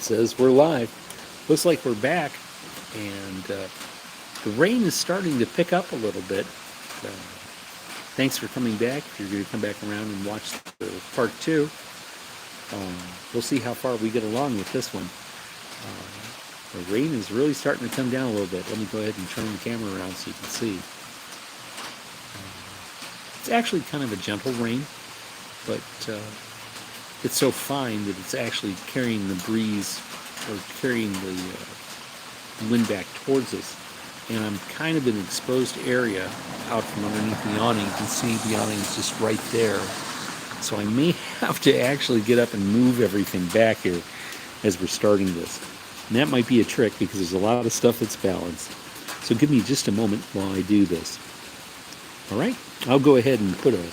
says we're live. Looks like we're back, and the rain is starting to pick up a little bit. Thanks for coming back. If you're going to come back around and watch the part two, we'll see how far we get along with this one. The rain is really starting to come down a little bit. Let me go ahead and turn the camera around so you can see. It's actually kind of a gentle rain, but it's so fine that it's actually carrying the breeze or carrying the wind back towards us. And I'm kind of in an exposed area out from underneath the awning. You can see the awning is just right there. So I may have to actually get up and move everything back here as we're starting this. And that might be a trick because there's a lot of stuff that's balanced. So give me just a moment while I do this. All right, I'll go ahead and put a,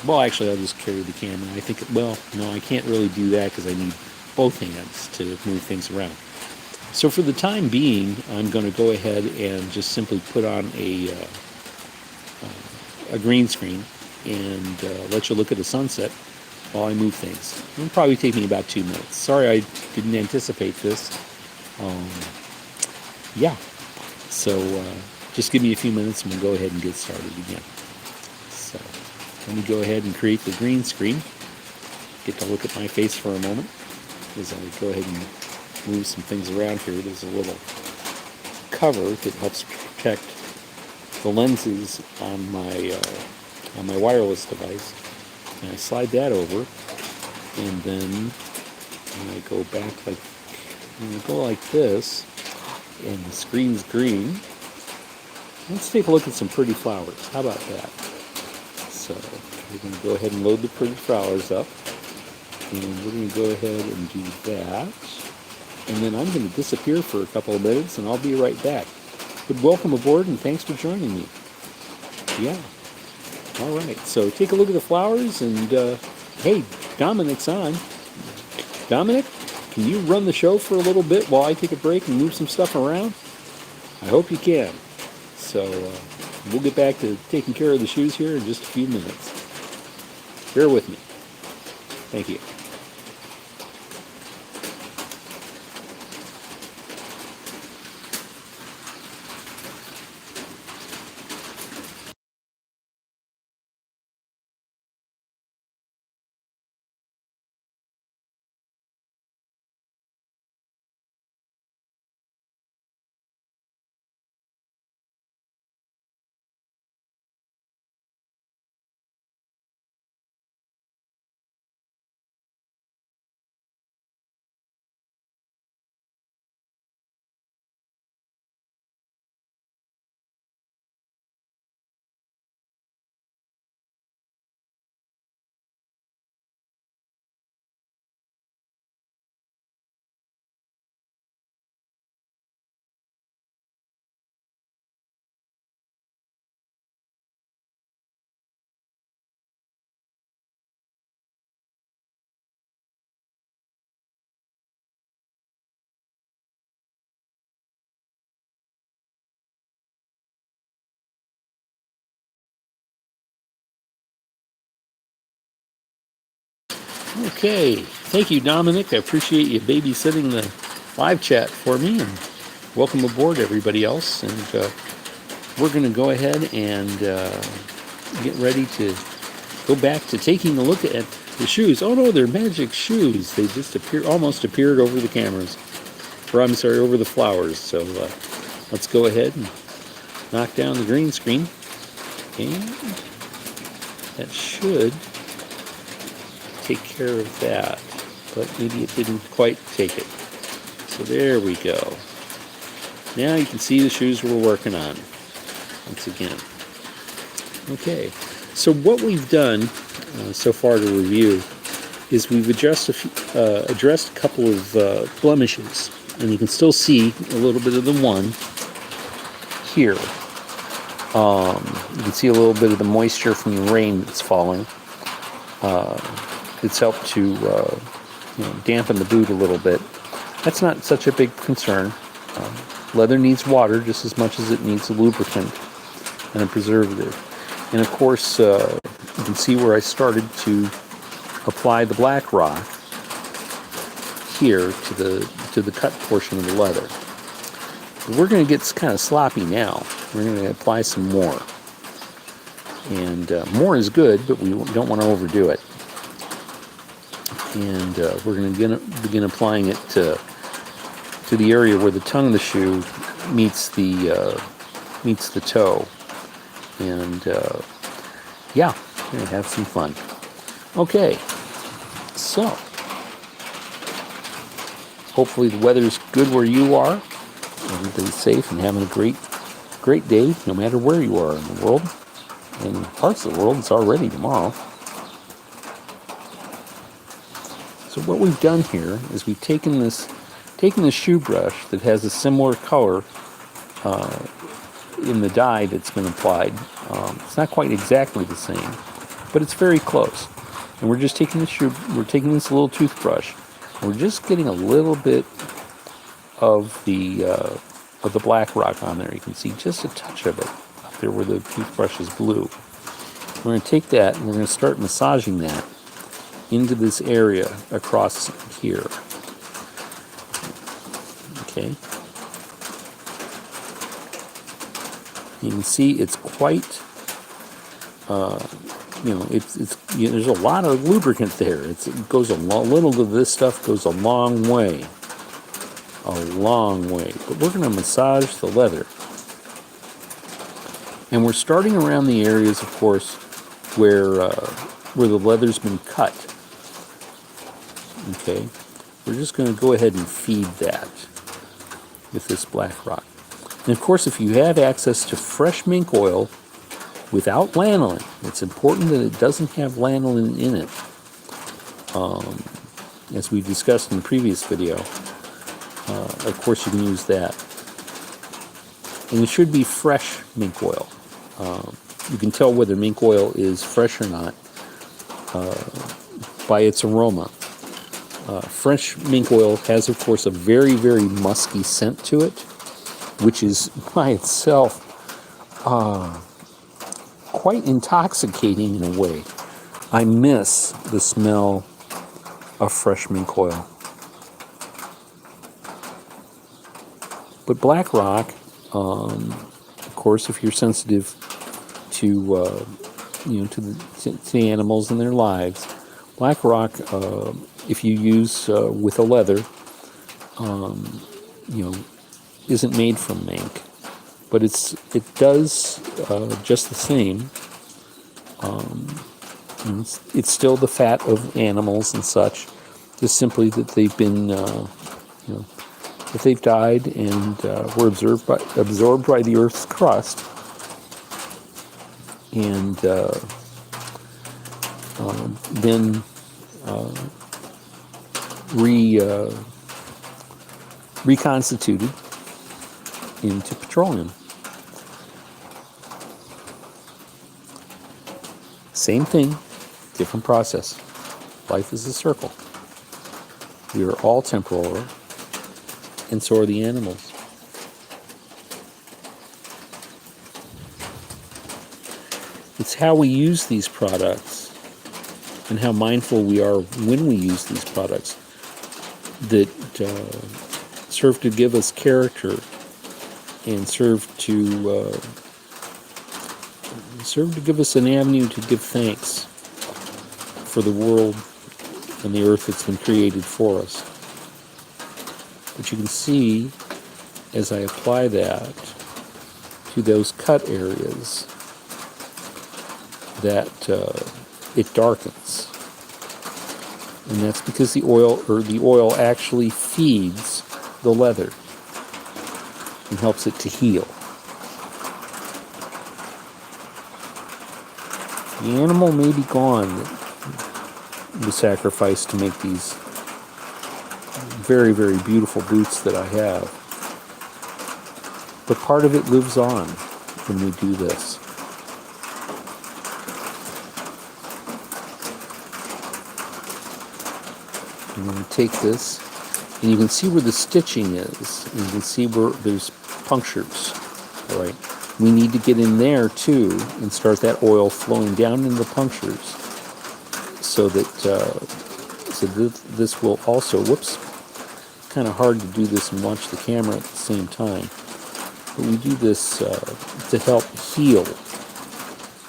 well, actually, I'll just carry the camera. I think, well, no, I can't really do that because I need both hands to move things around. So for the time being, I'm going to go ahead and just simply put on a green screen and let you look at the sunset while I move things. It'll probably take me about 2 minutes. Sorry I didn't anticipate this. Yeah, so just give me a few minutes and we'll go ahead and get started again. So let me go ahead and create the green screen. Get to look at my face for a moment as I go ahead and move some things around here. There's a little cover that helps protect the lenses on my wireless device. And I slide that over, and then I go back like this, and the screen's green. Let's take a look at some pretty flowers. How about that? So we're going to go ahead and load the pretty flowers up, and we're going to go ahead and do that. And then I'm going to disappear for a couple of minutes, and I'll be right back. But welcome aboard, and thanks for joining me. Yeah. All right, so take a look at the flowers, and hey, Dominic's on. Dominic, can you run the show for a little bit while I take a break and move some stuff around? I hope you can. So we'll get back to taking care of the shoes here in just a few minutes. Bear with me. Thank you. Okay, thank you, Dominic. I appreciate you babysitting the live chat for me, and welcome aboard, everybody else. And we're going to go ahead and get ready to go back to taking a look at the shoes. Oh no, they're magic shoes. They just almost appeared over the cameras, or I'm sorry, over the flowers. So let's go ahead and knock down the green screen, and that should take care of that, but maybe it didn't quite take it. So there we go. Now you can see the shoes we're working on once again. Okay, so what we've done so far to review is we've addressed a couple of blemishes, and you can still see a little bit of the one here. You can see a little bit of the moisture from the rain that's falling. It's helped to dampen the boot a little bit. That's not such a big concern. Leather needs water just as much as it needs a lubricant and a preservative. And of course, you can see where I started to apply the black rock here to the cut portion of the leather. But we're going to get kind of sloppy now. We're going to apply some more. And more is good, but we don't want to overdo it. And we're going to begin applying it to the area where the tongue of the shoe meets the toe. And yeah, we're going to have some fun. Okay, so hopefully the weather's good where you are. Everybody's safe and having a great day, no matter where you are in the world. In parts of the world, it's already tomorrow. So what we've done here is we've taken the shoe brush that has a similar color in the dye that's been applied. It's not quite exactly the same, but it's very close. And we're just taking this little toothbrush. And we're just getting a little bit of the black rock on there. You can see just a touch of it up there where the toothbrush is blue. We're going to take that and we're going to start massaging that into this area across here. Okay. You can see it's quite, there's a lot of lubricant there. It goes a little of this stuff goes a long way. But we're going to massage the leather. And we're starting around the areas, of course, where the leather's been cut. Okay, we're just going to go ahead and feed that with this black rock. And of course, if you have access to fresh mink oil without lanolin, it's important that it doesn't have lanolin in it. As we discussed in the previous video, of course you can use that. And it should be fresh mink oil. You can tell whether mink oil is fresh or not by its aroma. Fresh mink oil has, of course, a very, very musky scent to it, which is by itself quite intoxicating in a way. I miss the smell of fresh mink oil. But black rock, of course, if you're sensitive to the animals and their lives, black rock, if you use with a leather, isn't made from mink, but it does just the same. It's still the fat of animals and such, just simply that they've been, that they've died and were absorbed by the Earth's crust, and then reconstituted into petroleum. Same thing, different process. Life is a circle. We are all temporal, and so are the animals. It's how we use these products and how mindful we are when we use these products that serve to give us character and serve to give us an avenue to give thanks for the world and the earth that's been created for us. But you can see, as I apply that to those cut areas, that it darkens. And that's because the oil actually feeds the leather and helps it to heal. The animal may be gone that was sacrificed to make these very, very beautiful boots that I have. But part of it lives on when we do this. I'm going to take this, and you can see where the stitching is. You can see where there's punctures. All right. We need to get in there too and start that oil flowing down into the punctures, so that this will also, kind of hard to do this and watch the camera at the same time. But we do this to help heal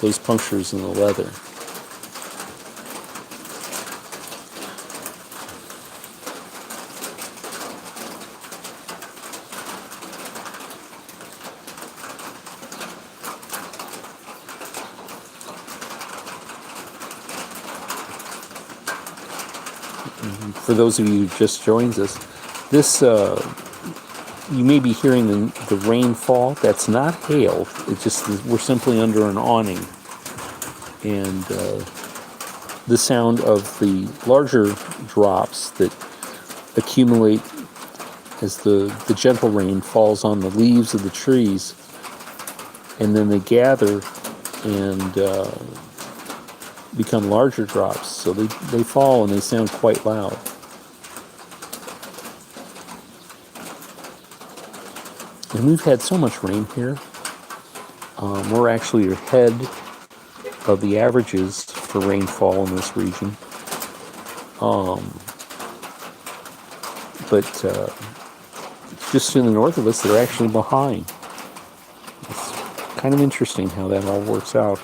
those punctures in the leather. For those of you who just joined us, this you may be hearing the rainfall. That's not hail. It's just we're simply under an awning, and the sound of the larger drops that accumulate as the gentle rain falls on the leaves of the trees, and then they gather and become larger drops. So they fall and they sound quite loud. And we've had so much rain here. We're actually ahead of the averages for rainfall in this region. But just to the north of us, they're actually behind. It's kind of interesting how that all works out.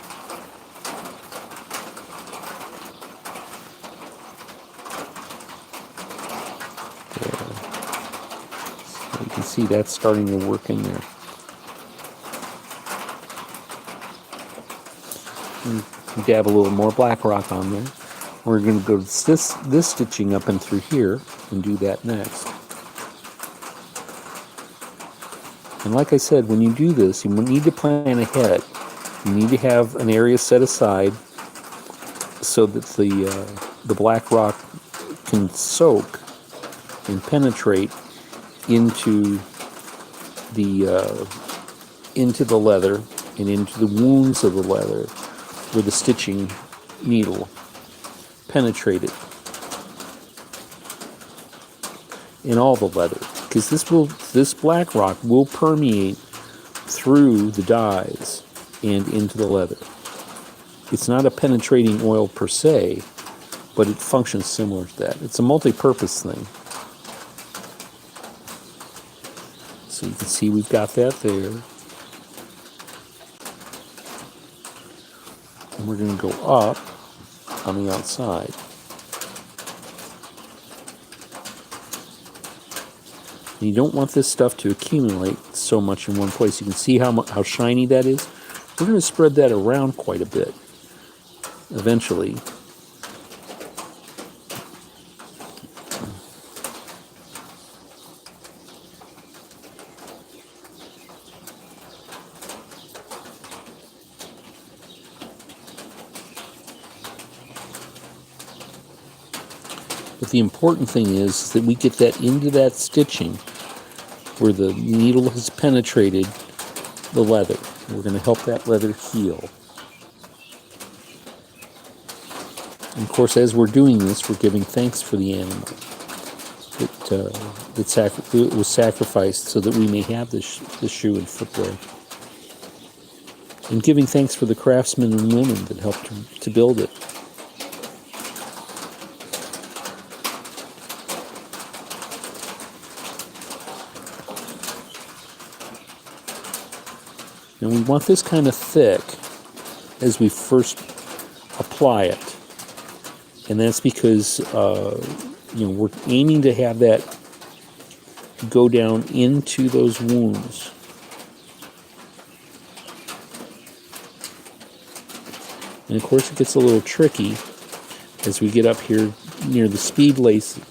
So you can see that's starting to work in there. And dab a little more black rock on there. We're going to go to this stitching up and through here and do that next. And like I said, when you do this, you need to plan ahead. You need to have an area set aside so that the black rock can soak and penetrate into the leather and into the wounds of the leather where the stitching needle penetrated in all the leather, because this black rock will permeate through the dyes and into the leather. It's not a penetrating oil per se, but it functions similar to that. It's a multi-purpose thing. So you can see we've got that there. And we're going to go up on the outside. And you don't want this stuff to accumulate so much in one place. You can see how shiny that is. We're going to spread that around quite a bit eventually. But the important thing is that we get that into that stitching where the needle has penetrated the leather. We're going to help that leather heal. And of course, as we're doing this, we're giving thanks for the animal that was sacrificed so that we may have this shoe and footwear. And giving thanks for the craftsmen and women that helped to build it. And we want this kind of thick as we first apply it. And that's because we're aiming to have that go down into those wounds. And of course it gets a little tricky as we get up here near the speed lacing.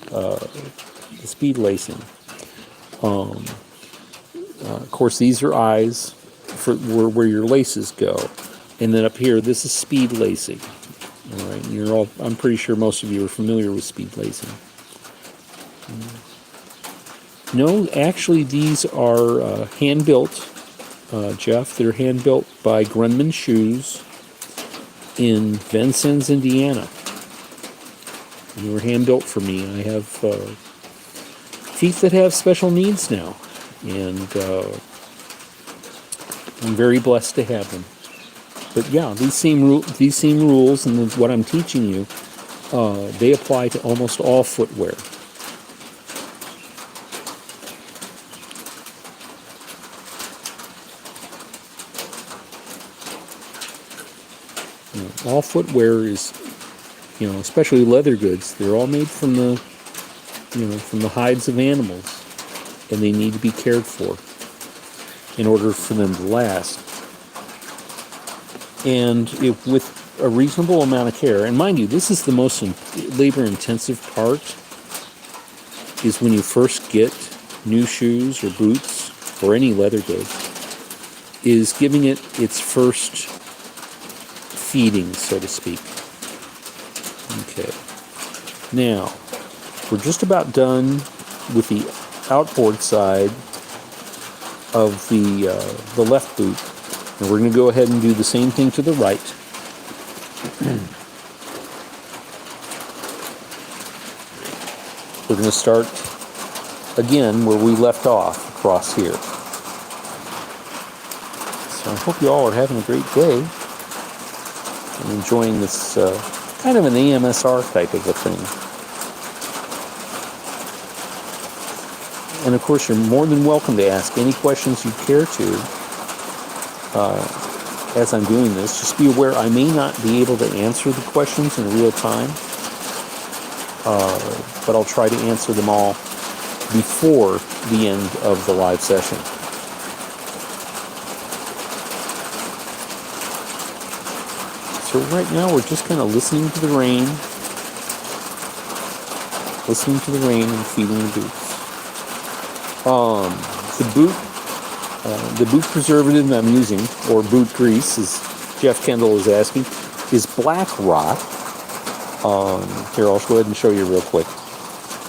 Of course, these are eyes for where your laces go, and then up here, this is speed lacing. All right, I'm pretty sure most of you are familiar with speed lacing. No, actually, these are hand built, Jeff. They're hand built by Grunman Shoes in Vincennes, Indiana. And they were hand built for me. I have feet that have special needs now, and I'm very blessed to have them. But yeah, these same rules and what I'm teaching you, they apply to almost all footwear. All footwear is, especially leather goods, they're all made from the hides of animals, and they need to be cared for in order for them to last. And with a reasonable amount of care, and mind you, this is the most labor-intensive part, is when you first get new shoes or boots or any leather goods, is giving it its first feeding, so to speak. Okay. Now, we're just about done with the outboard side of the left boot. And we're going to go ahead and do the same thing to the right. We're going to start again where we left off, across here. So I hope you all are having a great day and enjoying this kind of an AMSR type of a thing. And of course, you're more than welcome to ask any questions you care to as I'm doing this. Just be aware I may not be able to answer the questions in real time, but I'll try to answer them all before the end of the live session. So right now we're just kind of listening to the rain and feeding the boots. The boot preservative I'm using, or boot grease, as Jeff Kendall is asking, is Black Rock. Here, I'll go ahead and show you real quick.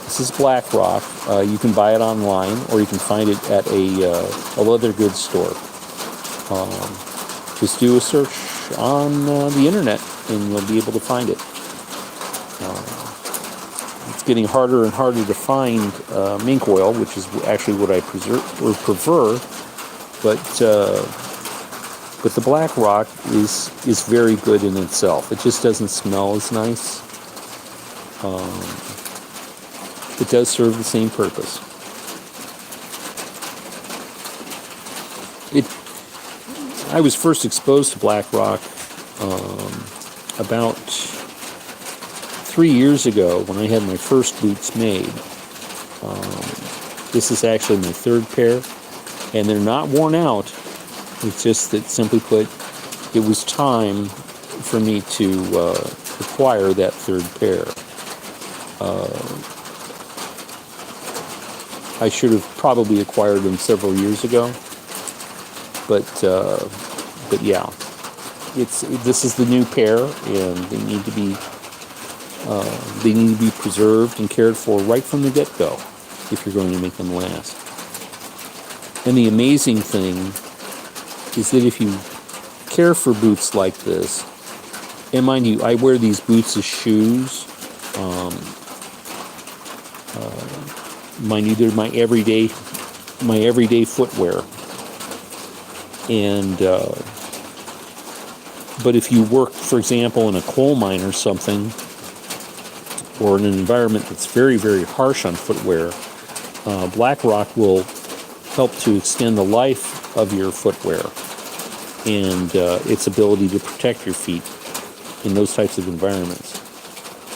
This is Black Rock. You can buy it online, or you can find it at a leather goods store. Just do a search on the internet, and you'll be able to find it. It's getting harder and harder to find mink oil, which is actually what I prefer. But the Black Rock is very good in itself. It just doesn't smell as nice. It does serve the same purpose. I was first exposed to Black Rock about 3 years ago when I had my first boots made. This is actually my third pair, and they're not worn out. It's just that, simply put, it was time for me to acquire that third pair. I should have probably acquired them several years ago, but yeah, this is the new pair, and they need to be preserved and cared for right from the get-go if you're going to make them last. And the amazing thing is that if you care for boots like this, and mind you, I wear these boots as shoes. Mind you, they're my everyday footwear. And but if you work, for example, in a coal mine or something, or in an environment that's very, very harsh on footwear, Black Rock will help to extend the life of your footwear and its ability to protect your feet in those types of environments.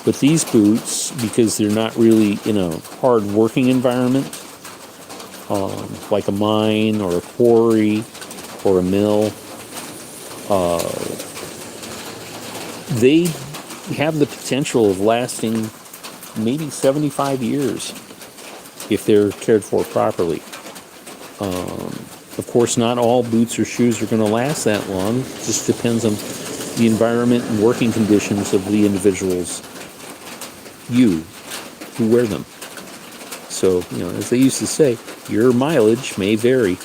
But these boots, because they're not really in a hard working environment, like a mine or a quarry or a mill, they have the potential of lasting maybe 75 years if they're cared for properly. Of course, not all boots or shoes are going to last that long. It just depends on the environment and working conditions of the individuals who wear them. So, as they used to say, your mileage may vary.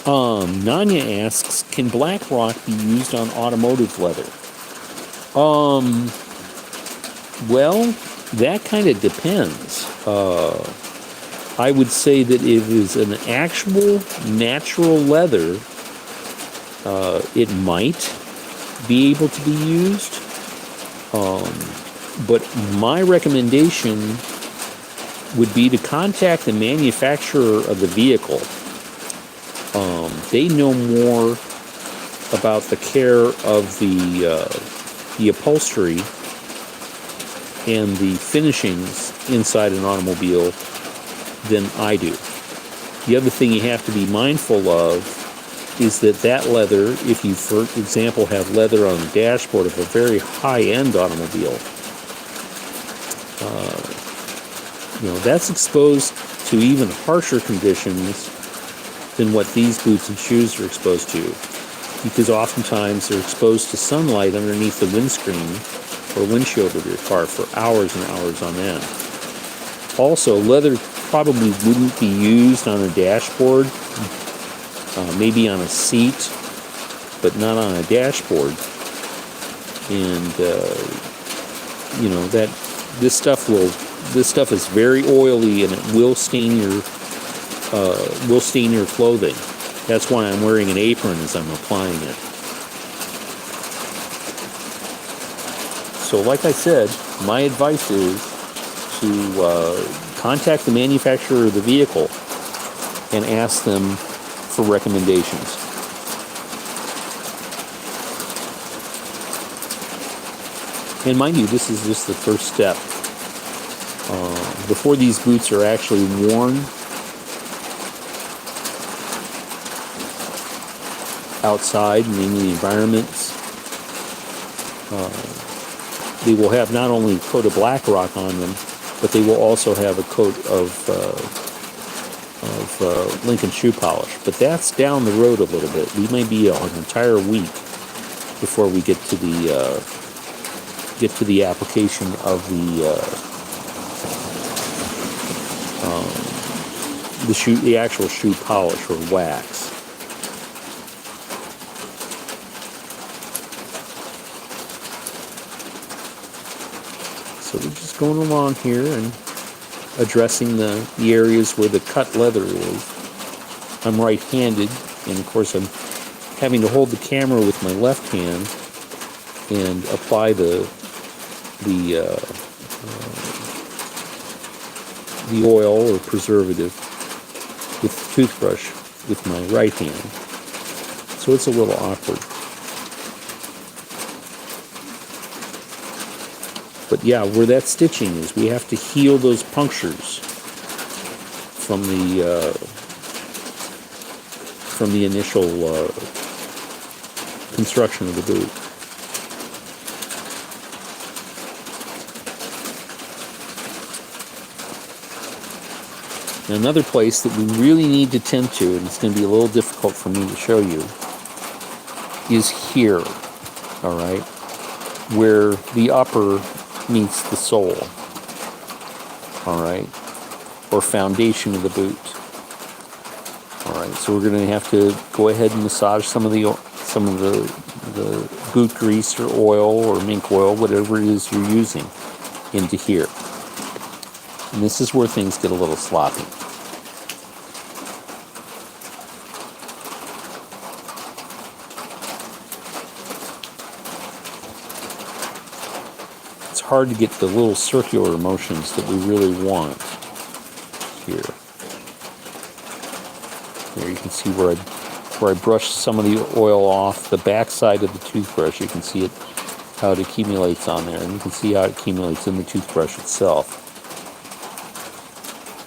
Nanya asks, can Black Rock be used on automotive leather? Well, that kind of depends. I would say that if it is an actual natural leather, it might be able to be used. But my recommendation would be to contact the manufacturer of the vehicle They know more about the care of the upholstery and the finishings inside an automobile than I do. The other thing you have to be mindful of is that leather, if you, for example, have leather on the dashboard of a very high-end automobile, that's exposed to even harsher conditions than what these boots and shoes are exposed to, because oftentimes they're exposed to sunlight underneath the windscreen or windshield of your car for hours and hours on end. Also, leather probably wouldn't be used on a dashboard, maybe on a seat, but not on a dashboard. And that this stuff is very oily, and it will stain your clothing. That's why I'm wearing an apron as I'm applying it. So, like I said, my advice is to contact the manufacturer of the vehicle and ask them for recommendations. And mind you, this is just the first step. Before these boots are actually worn outside and in the environments, they will have not only a coat of black rock on them, but they will also have a coat of Lincoln shoe polish. But that's down the road a little bit. We may be an entire week before we get to the application of the actual shoe polish or wax. So we're just going along here and addressing the areas where the cut leather is. I'm right-handed, and of course I'm having to hold the camera with my left hand and apply the oil or preservative with the toothbrush with my right hand. So it's a little awkward. But yeah, where that stitching is, we have to heal those punctures from the initial construction of the boot. Now, another place that we really need to tend to, and it's going to be a little difficult for me to show you, is here, all right, where the upper meets the sole, all right, or foundation of the boot. All right, so we're going to have to go ahead and massage some of the boot grease or oil or mink oil, whatever it is you're using, into here. And this is where things get a little sloppy. It's hard to get the little circular motions that we really want here. There you can see where I brushed some of the oil off the back side of the toothbrush. You can see it, how it accumulates on there, and you can see how it accumulates in the toothbrush itself,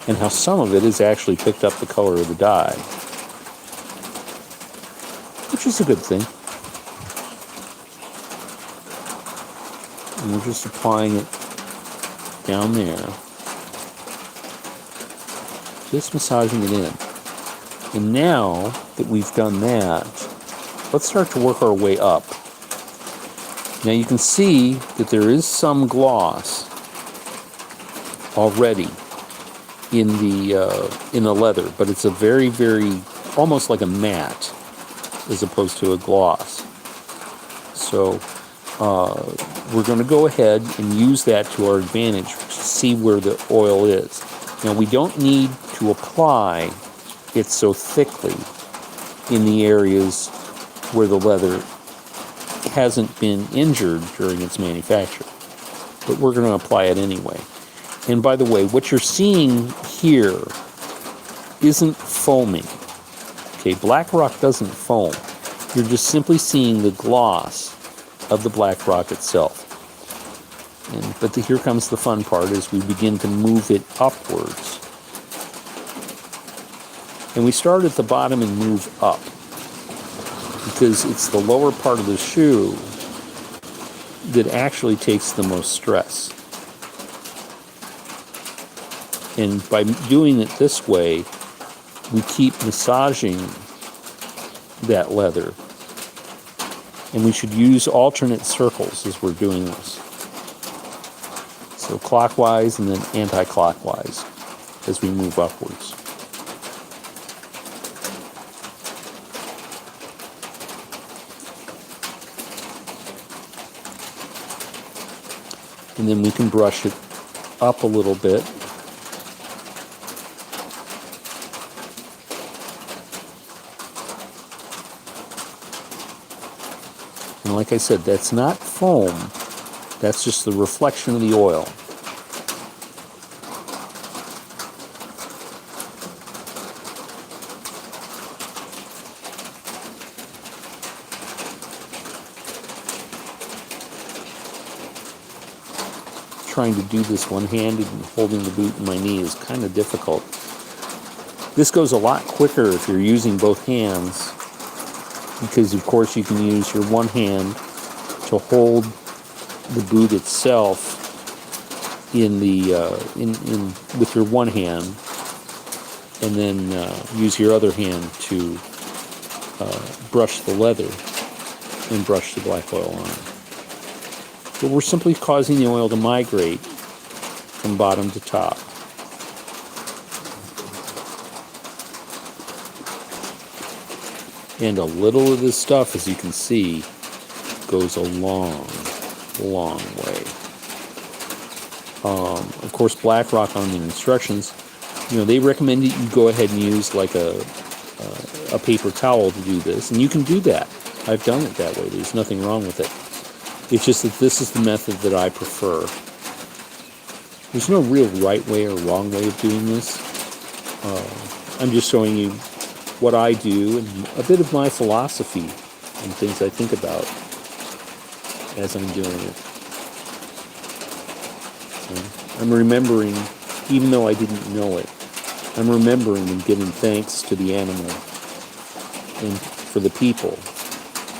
and how some of it has actually picked up the color of the dye, which is a good thing. And we're just applying it down there, just massaging it in. And now that we've done that, let's start to work our way up. Now you can see that there is some gloss already in the leather, but it's a very, very, almost like a matte as opposed to a gloss. So we're going to go ahead and use that to our advantage to see where the oil is. Now we don't need to apply it so thickly in the areas where the leather hasn't been injured during its manufacture, but we're going to apply it anyway. And by the way, what you're seeing here isn't foaming. Okay, black rock doesn't foam. You're just simply seeing the gloss of the black rock itself. But here comes the fun part as we begin to move it upwards. And we start at the bottom and move up, because it's the lower part of the shoe that actually takes the most stress. And by doing it this way, we keep massaging that leather. And we should use alternate circles as we're doing this. So clockwise and then anti-clockwise as we move upwards. And then we can brush it up a little bit. And like I said, that's not foam. That's just the reflection of the oil. Trying to do this one-handed and holding the boot in my knee is kind of difficult. This goes a lot quicker if you're using both hands, because of course you can use your one hand to hold the boot itself in the with your one hand, and then use your other hand to brush the leather and brush the black oil on it. But we're simply causing the oil to migrate from bottom to top. And a little of this stuff, as you can see, goes a long, long way. Of course, black rock on the instructions, they recommend that you go ahead and use like a paper towel to do this. And you can do that. I've done it that way. There's nothing wrong with it. It's just that this is the method that I prefer. There's no real right way or wrong way of doing this. I'm just showing you what I do and a bit of my philosophy and things I think about as I'm doing it. So I'm remembering, even though I didn't know it, I'm remembering and giving thanks to the animal and for the people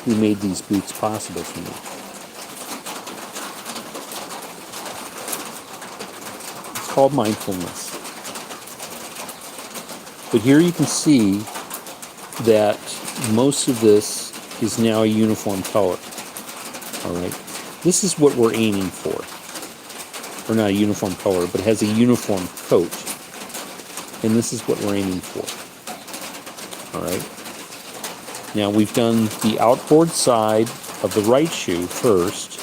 who made these boots possible for me. Called mindfulness. But here you can see that most of this is now a uniform color. All right, this is what we're aiming for, or not a uniform color, but has a uniform coat, and this is what we're aiming for. All right. Now we've done the outboard side of the right shoe first.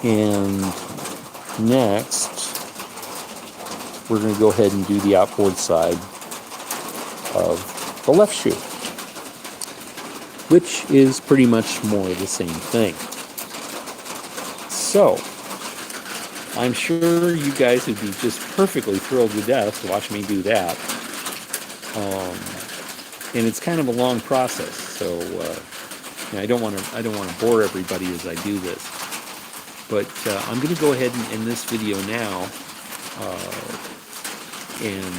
And next, we're going to go ahead and do the outboard side of the left shoe, which is pretty much more the same thing. So, I'm sure you guys would be just perfectly thrilled to death to watch me do that. And it's kind of a long process, so I don't want to bore everybody as I do this. But I'm going to go ahead and end this video now, and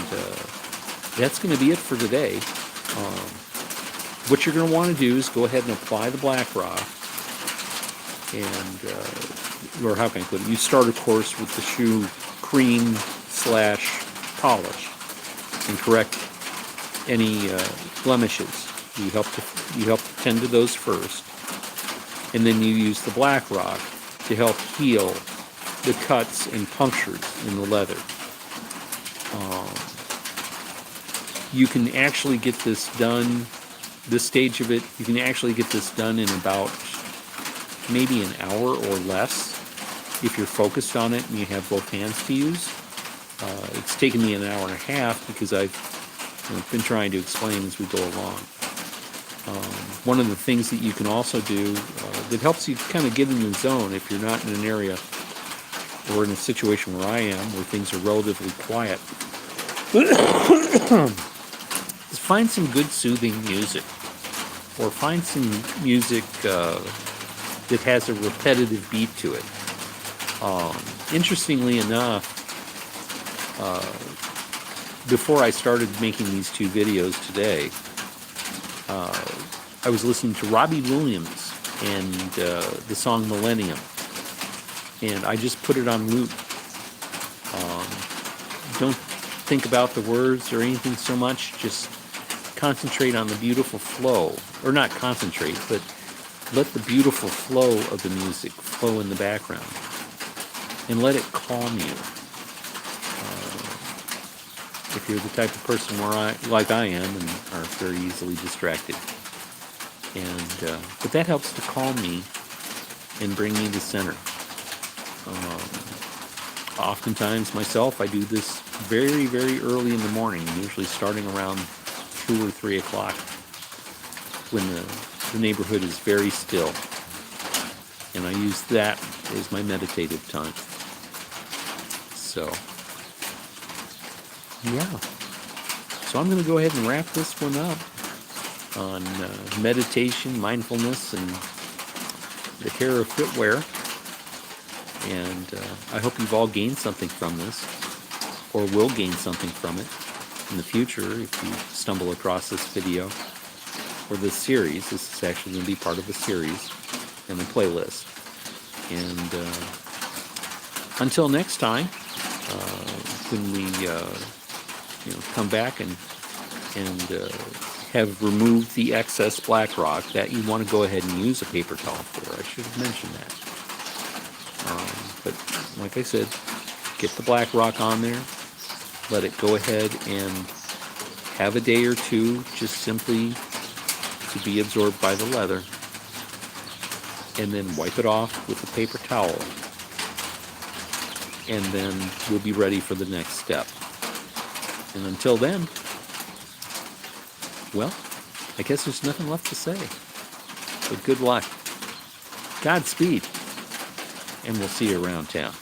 that's going to be it for today. What you're going to want to do is go ahead and apply the black rock, and or how can I put it? You start, of course, with the shoe cream / polish, and correct any blemishes. You help tend to those first, and then you use the black rock to help heal the cuts and punctures in the leather. You can actually get this done, this stage of it, you can actually get this done in about maybe an hour or less if you're focused on it and you have both hands to use. It's taken me an hour and a half because I've been trying to explain as we go along. One of the things that you can also do that helps you kind of get in the zone if you're not in an area or in a situation where I am, where things are relatively quiet, is find some good soothing music, or find some music that has a repetitive beat to it. Interestingly enough, before I started making these two videos today, I was listening to Robbie Williams and the song Millennium, and I just put it on loop. Don't think about the words or anything so much, just concentrate on the beautiful flow, or not concentrate, but let the beautiful flow of the music flow in the background, and let it calm you. If you're the type of person like I am, and are very easily distracted, but that helps to calm me and bring me to center. Oftentimes myself, I do this very, very early in the morning, usually starting around 2 or 3 o'clock, when the neighborhood is very still, and I use that as my meditative time. So, yeah. So I'm going to go ahead and wrap this one up on meditation, mindfulness, and the care of footwear. And I hope you've all gained something from this, or will gain something from it in the future if you stumble across this video or this series. This is actually going to be part of a series and a playlist. And until next time, when we come back and have removed the excess black rock, that you want to go ahead and use a paper towel for. I should have mentioned that. But like I said, get the black rock on there, let it go ahead and have a day or two just simply to be absorbed by the leather, and then wipe it off with a paper towel, and then we'll be ready for the next step. And until then, well, I guess there's nothing left to say but good luck, Godspeed, and we'll see you around town.